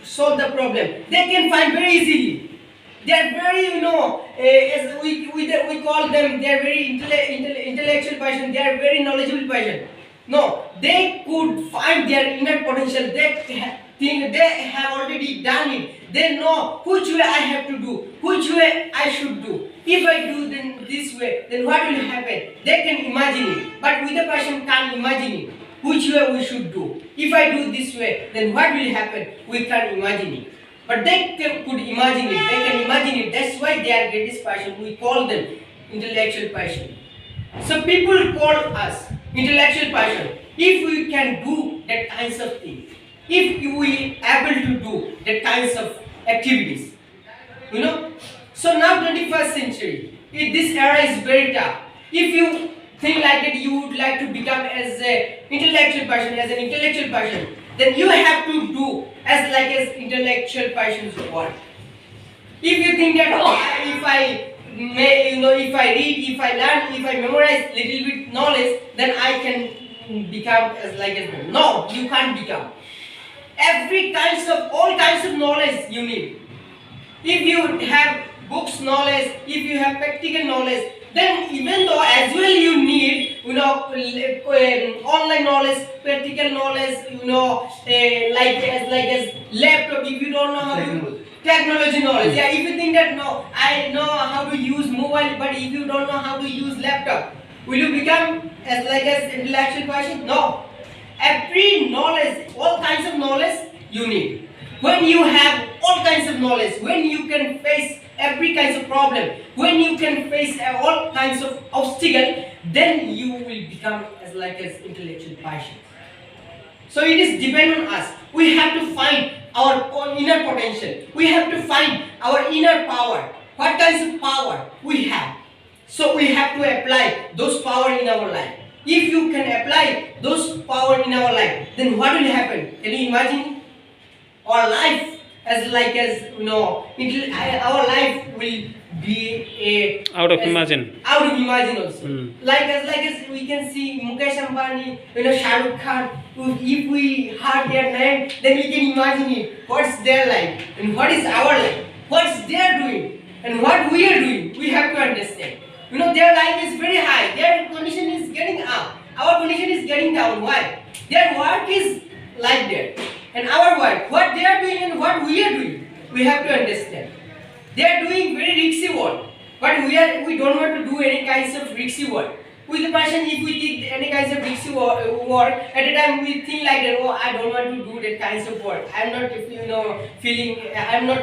solve the problem. They can find very easily. They are very, as we call them, they are very intellectual person. They are very knowledgeable person. No, they could find their inner potential. Think they have already done it. They know which way I have to do, which way I should do. If I do then this way, then what will happen? They can imagine it, but with the person can't imagine it. Which way we should do? If I do this way, then what will happen? We can't imagine it. But they could imagine it. They can imagine it. That's why they are greatest person. We call them intellectual person. So people call us intellectual person if we can do that kinds of things. If we able to do that kinds of activities. So now 21st century, this era is very tough. If you think like that, you would like to become as an intellectual person, then you have to do as intellectual persons work. If you think that if I read, if I learn, if I memorize little bit knowledge, then I can become as no, you can't become. All kinds of knowledge you need. If you have books knowledge, if you have practical knowledge, then even though as well you need online knowledge, practical knowledge, as laptop. If you don't know how to technology knowledge, if you think that no, I know how to use mobile, but if you don't know how to use laptop, will you become as intellectual person? No. Every knowledge, all kinds of knowledge you need. When you have all kinds of knowledge, when you can face every kinds of problem, when you can face all kinds of obstacle, then you will become as intellectual person. So it is depend on us. We have to find our inner potential. We have to find our inner power. What kinds of power we have. So we have to apply those power in our life. If you can apply those power in our life, then what will happen? Can you imagine? Our life our life will be out of imagine also. As we can see Mukesh Ambani, Shah Rukh Khan. If we heard their name, then we can imagine it. What's their life and what is our life? What's they are doing and what we are doing? We have to understand. Their life is very high. Their condition is getting up. Our condition is getting down. Why? Their work is like that. And our work, what they are doing and what we are doing, we have to understand. They are doing very risky work, but we don't want to do any kinds of risky work. With the person, if we did any kinds of risky work, at the time we think like that. Oh, I don't want to do that kinds of work. I'm not, feeling. I'm not.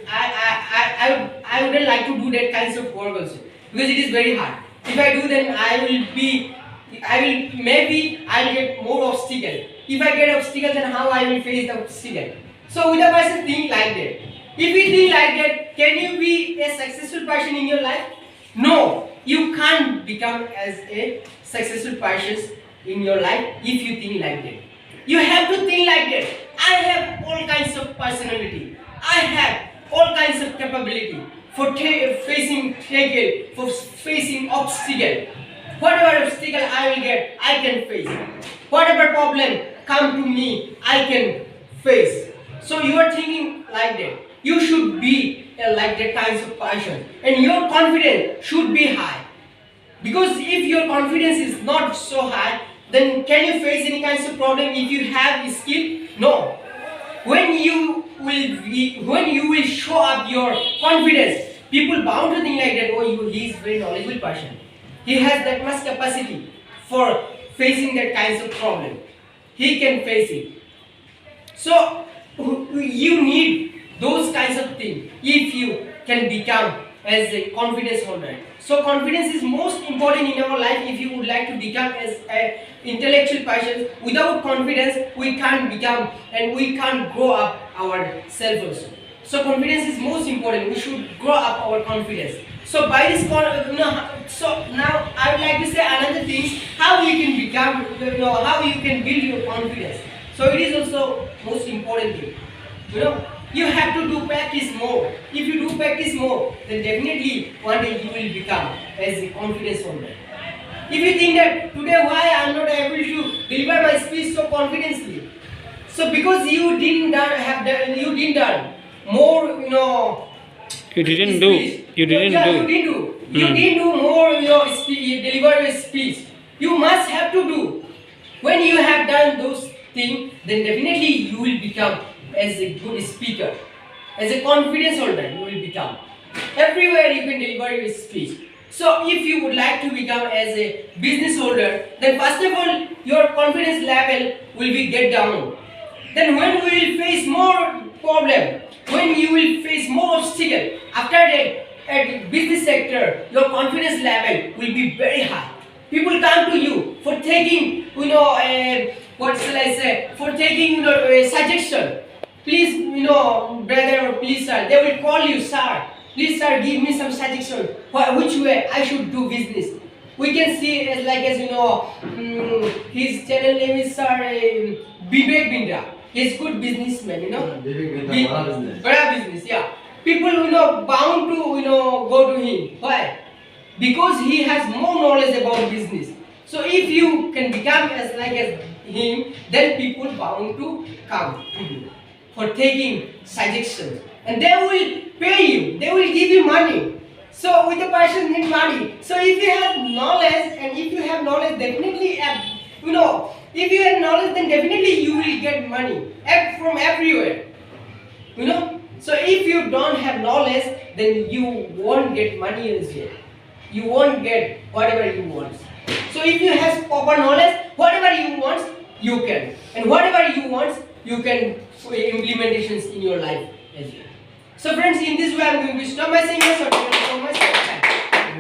I wouldn't like to do that kinds of work also because it is very hard. If I do, then I'll get more obstacle. If I get obstacle, then how I will face the obstacle? So with a person think like that. If you think like that, can you be a successful person in your life? No, you can't become as a successful person in your life if you think like that. You have to think like that. I have all kinds of personality. I have all kinds of capability for facing struggle, for facing obstacle. Whatever obstacle I will get, I can face. Whatever problem come to me, I can face. So you are thinking like that. You should be like that kinds of person, and your confidence should be high. Because if your confidence is not so high, then can you face any kinds of problem if you have skill? No. When you will show up your confidence, people bound to think like that. Oh, he is very knowledgeable person. He has that much capacity for facing that kinds of problem. He can face it. So you need those kinds of things if you can become as a confidence holder. So confidence is most important in our life if you would like to become as an intellectual person. Without confidence, we can't become and we can't grow up ourselves also. So confidence is most important. We should grow up our confidence. So by this, so now I would like to say another thing: how you can become, how you can build your confidence. So it is also most important thing. You have to do practice more. If you do practice more, then definitely one day you will become as a confidence holder. If you think that today why I am not able to deliver my speech so confidently, So because you didn't you didn't done more, You didn't do. speech. You didn't Yeah, do. you didn't do. You Hmm. didn't do more, you deliver your speech. You must have to do. When you have done those things, then definitely you will become as a good speaker, as a confidence holder. You will become. Everywhere you can deliver your speech. So if you would like to become as a business holder, then first of all your confidence level will be get down. Then when we will face more problem, when you will face more obstacle, after that at business sector, your confidence level will be very high. People come to you for taking, what shall I say, for taking, a suggestion. Please, brother or please sir, they will call you, sir. Please sir, give me some suggestion. Which way I should do business? We can see as like as his channel name is sir Vivek Bindra. He's good businessman, Bada business, yeah. People, bound to, go to him. Why? Because he has more knowledge about business. So if you can become as like as him, then people bound to come to you for taking suggestions, and they will pay you. They will give you money. So with the person need money. So if you have knowledge, and if you have knowledge, definitely, if you have knowledge, then definitely you will get money from everywhere. So if you don't have knowledge, then you won't get money as well. You won't get whatever you want. So if you have proper knowledge, whatever you want, you can, and whatever you want, you can implementations in your life as well. So friends, in this way I'm going to stop my saying yes or stop my saying